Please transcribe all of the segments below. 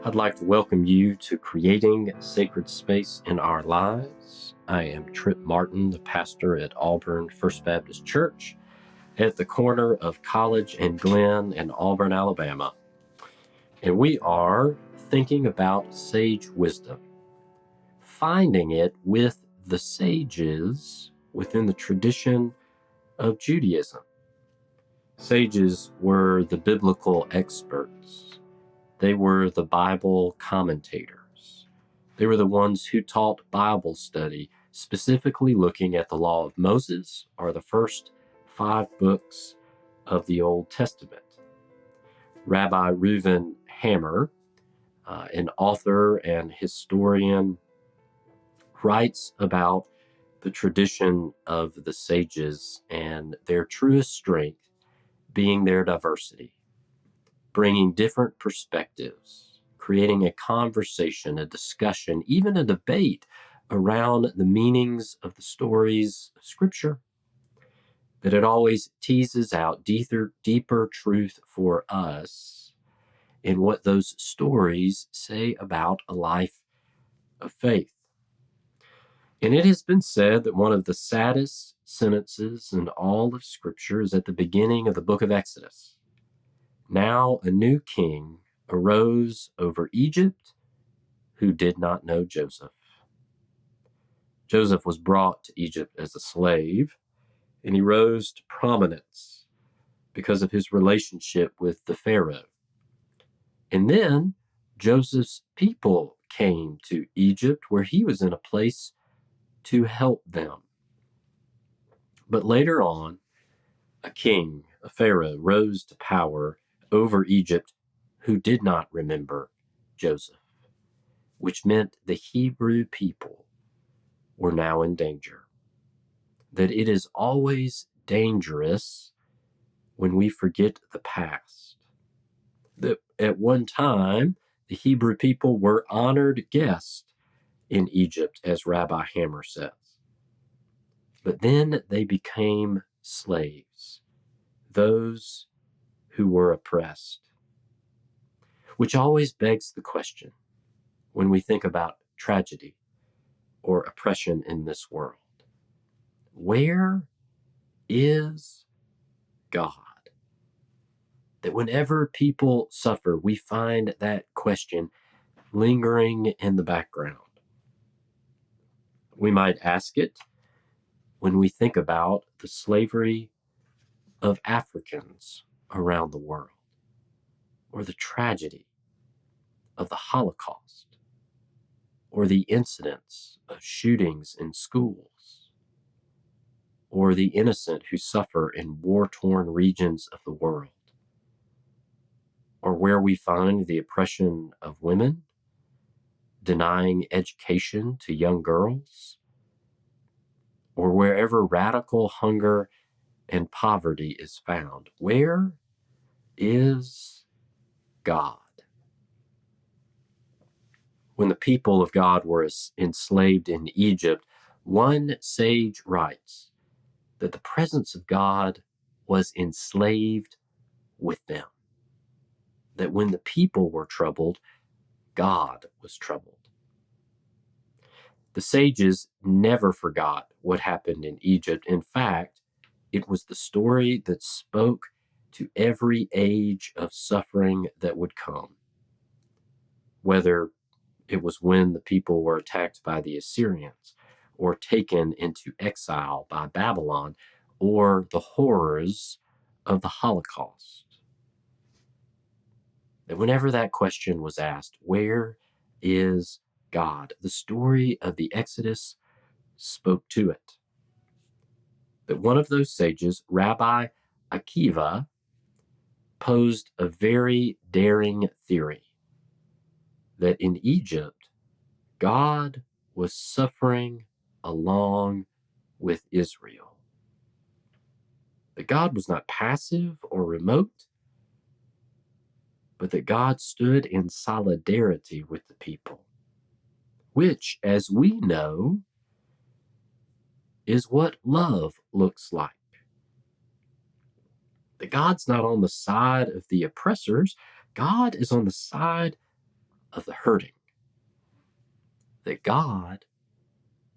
I'd like to welcome you to Creating Sacred Space in Our Lives. I am Tripp Martin, the pastor at Auburn First Baptist Church at the corner of College and Glen in Auburn, Alabama. And we are thinking about sage wisdom, finding it with the sages within the tradition of Judaism. Sages were the biblical experts. They were the Bible commentators. They were the ones who taught Bible study, specifically looking at the Law of Moses, or the first 5 books of the Old Testament. Rabbi Reuven Hammer, an author and historian, writes about the tradition of the sages and their truest strength being their diversity, bringing different perspectives, creating a conversation, a discussion, even a debate around the meanings of the stories of Scripture, that it always teases out deeper truth for us in what those stories say about a life of faith. And it has been said that one of the saddest sentences in all of Scripture is at the beginning of the book of Exodus. Now a new king arose over Egypt who did not know Joseph. Joseph was brought to Egypt as a slave, and he rose to prominence because of his relationship with the Pharaoh. And then Joseph's people came to Egypt, where he was in a place to help them. But later on, a king, a Pharaoh, rose to power over Egypt who did not remember Joseph, which meant the Hebrew people were now in danger. That it is always dangerous when we forget the past. That at one time, the Hebrew people were honored guests in Egypt, as Rabbi Hammer says. But then they became slaves, those who were oppressed. Which always begs the question when we think about tragedy or oppression in this world. Where is God? That whenever people suffer, we find that question lingering in the background. We might ask it when we think about the slavery of Africans around the world, or the tragedy of the Holocaust, or the incidents of shootings in schools, or the innocent who suffer in war-torn regions of the world, or where we find the oppression of women, denying education to young girls, or wherever radical hunger and poverty is found. Where is God? When the people of God were enslaved in Egypt, one sage writes that the presence of God was enslaved with them. That when the people were troubled, God was troubled. The sages never forgot what happened in Egypt. In fact, it was the story that spoke to every age of suffering that would come, whether it was when the people were attacked by the Assyrians, or taken into exile by Babylon, or the horrors of the Holocaust. That whenever that question was asked, where is God? The story of the Exodus spoke to it. That one of those sages, Rabbi Akiva, posed a very daring theory that in Egypt, God was suffering along with Israel. That God was not passive or remote, but that God stood in solidarity with the people, which, as we know, is what love looks like. That God's not on the side of the oppressors. God is on the side of the hurting. That God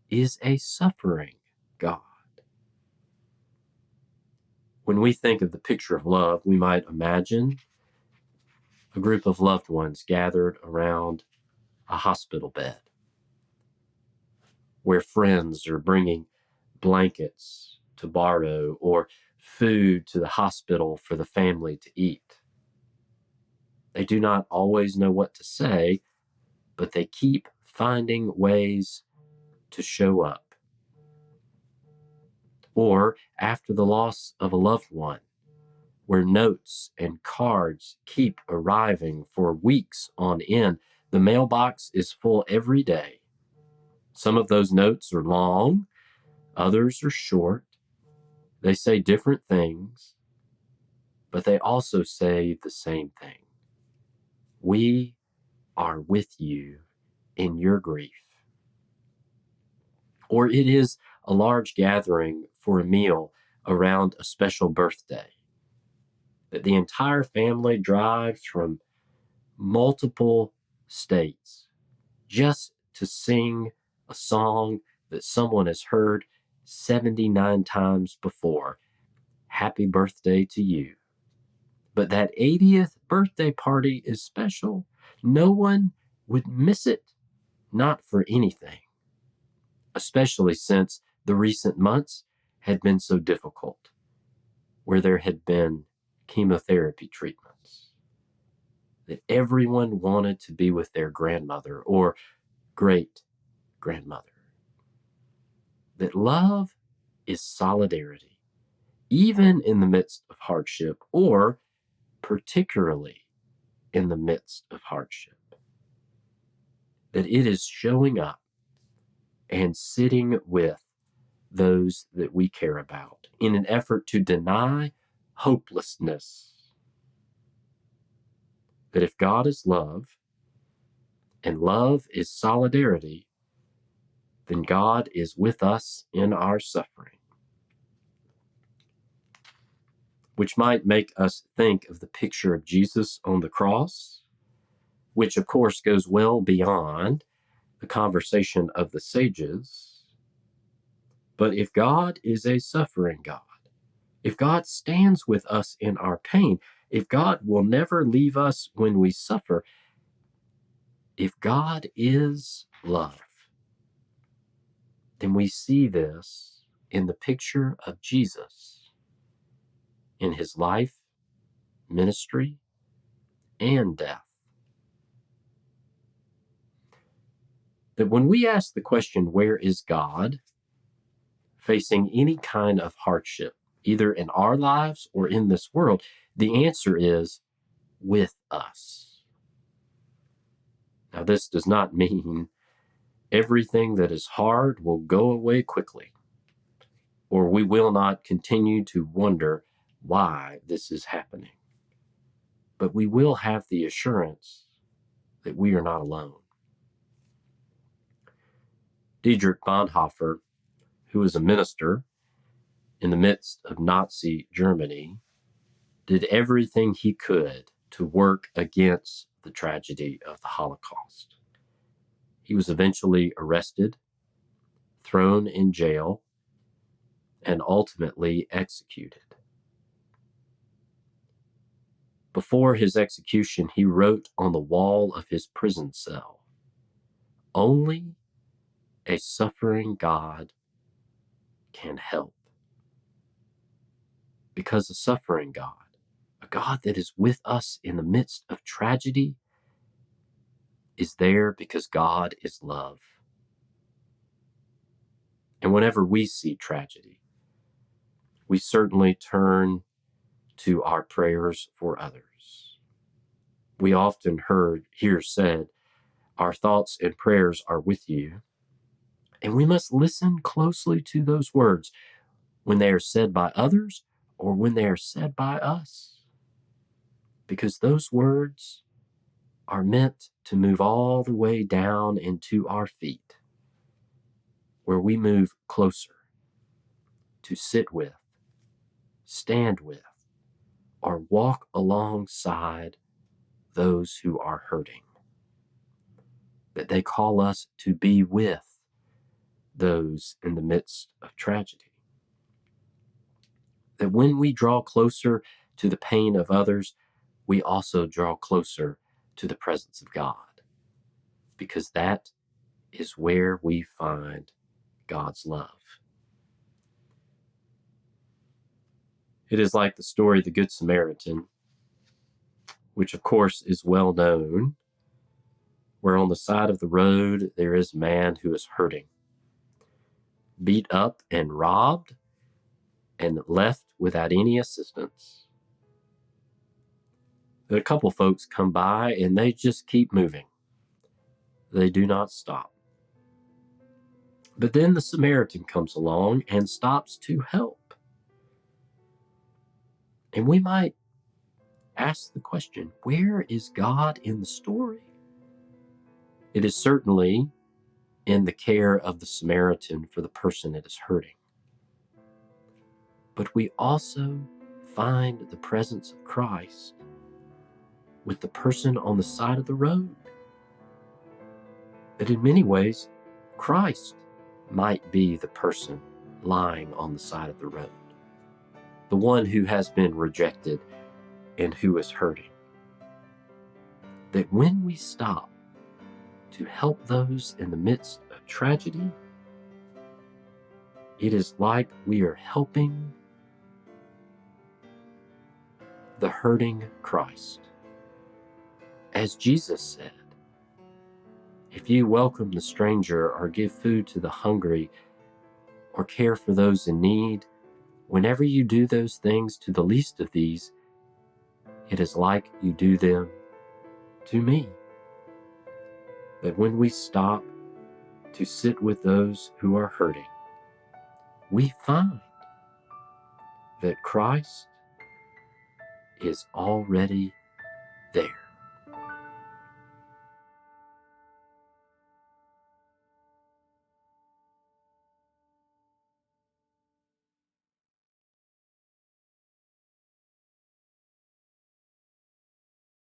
is a suffering God. When we think of the picture of love, we might imagine a group of loved ones gathered around a hospital bed, where friends are bringing blankets to borrow or food to the hospital for the family to eat. They do not always know what to say, but they keep finding ways to show up. Or after the loss of a loved one, where notes and cards keep arriving for weeks on end. The mailbox is full every day. Some of those notes are long, others are short. They say different things, but they also say the same thing. We are with you in your grief. Or it is a large gathering for a meal around a special birthday, that the entire family drives from multiple states just to sing a song that someone has heard 79 times before. Happy birthday to you. But that 80th birthday party is special. No one would miss it, not for anything, especially since the recent months had been so difficult, where there had been chemotherapy treatments, that everyone wanted to be with their grandmother or great-grandmother. That love is solidarity, even in the midst of hardship, or particularly in the midst of hardship. That it is showing up and sitting with those that we care about in an effort to deny hopelessness. That if God is love, and love is solidarity, then God is with us in our suffering. Which might make us think of the picture of Jesus on the cross, which of course goes well beyond the conversation of the sages. But if God is a suffering God, if God stands with us in our pain, if God will never leave us when we suffer, if God is love, then we see this in the picture of Jesus, in his life, ministry, and death. That when we ask the question, where is God, facing any kind of hardship, either in our lives or in this world, the answer is with us. Now, this does not mean everything that is hard will go away quickly, or we will not continue to wonder why this is happening. But we will have the assurance that we are not alone. Dietrich Bonhoeffer, who was a minister in the midst of Nazi Germany, did everything he could to work against the tragedy of the Holocaust. He was eventually arrested, thrown in jail, and ultimately executed. Before his execution, he wrote on the wall of his prison cell, "Only a suffering God can help." Because a suffering God, a God that is with us in the midst of tragedy, is there because God is love. And whenever we see tragedy, we certainly turn to our prayers for others. We often hear said, our thoughts and prayers are with you. And we must listen closely to those words when they are said by others or when they are said by us. Because those words are meant to move all the way down into our feet, where we move closer to sit with, stand with, or walk alongside those who are hurting. that they call us to be with those in the midst of tragedy. That when we draw closer to the pain of others, we also draw closer to the presence of God, because that is where we find God's love. It is like the story of the Good Samaritan, which of course is well known, where on the side of the road there is a man who is hurting, beat up and robbed, and left without any assistance. A couple folks come by and they just keep moving. They do not stop. But then the Samaritan comes along and stops to help. And we might ask the question, where is God in the story? It is certainly in the care of the Samaritan for the person that is hurting. But we also find the presence of Christ with the person on the side of the road. That in many ways, Christ might be the person lying on the side of the road, the one who has been rejected and who is hurting. That when we stop to help those in the midst of tragedy, it is like we are helping the hurting Christ. As Jesus said, if you welcome the stranger or give food to the hungry or care for those in need, whenever you do those things to the least of these, it is like you do them to me. That when we stop to sit with those who are hurting, we find that Christ is already there.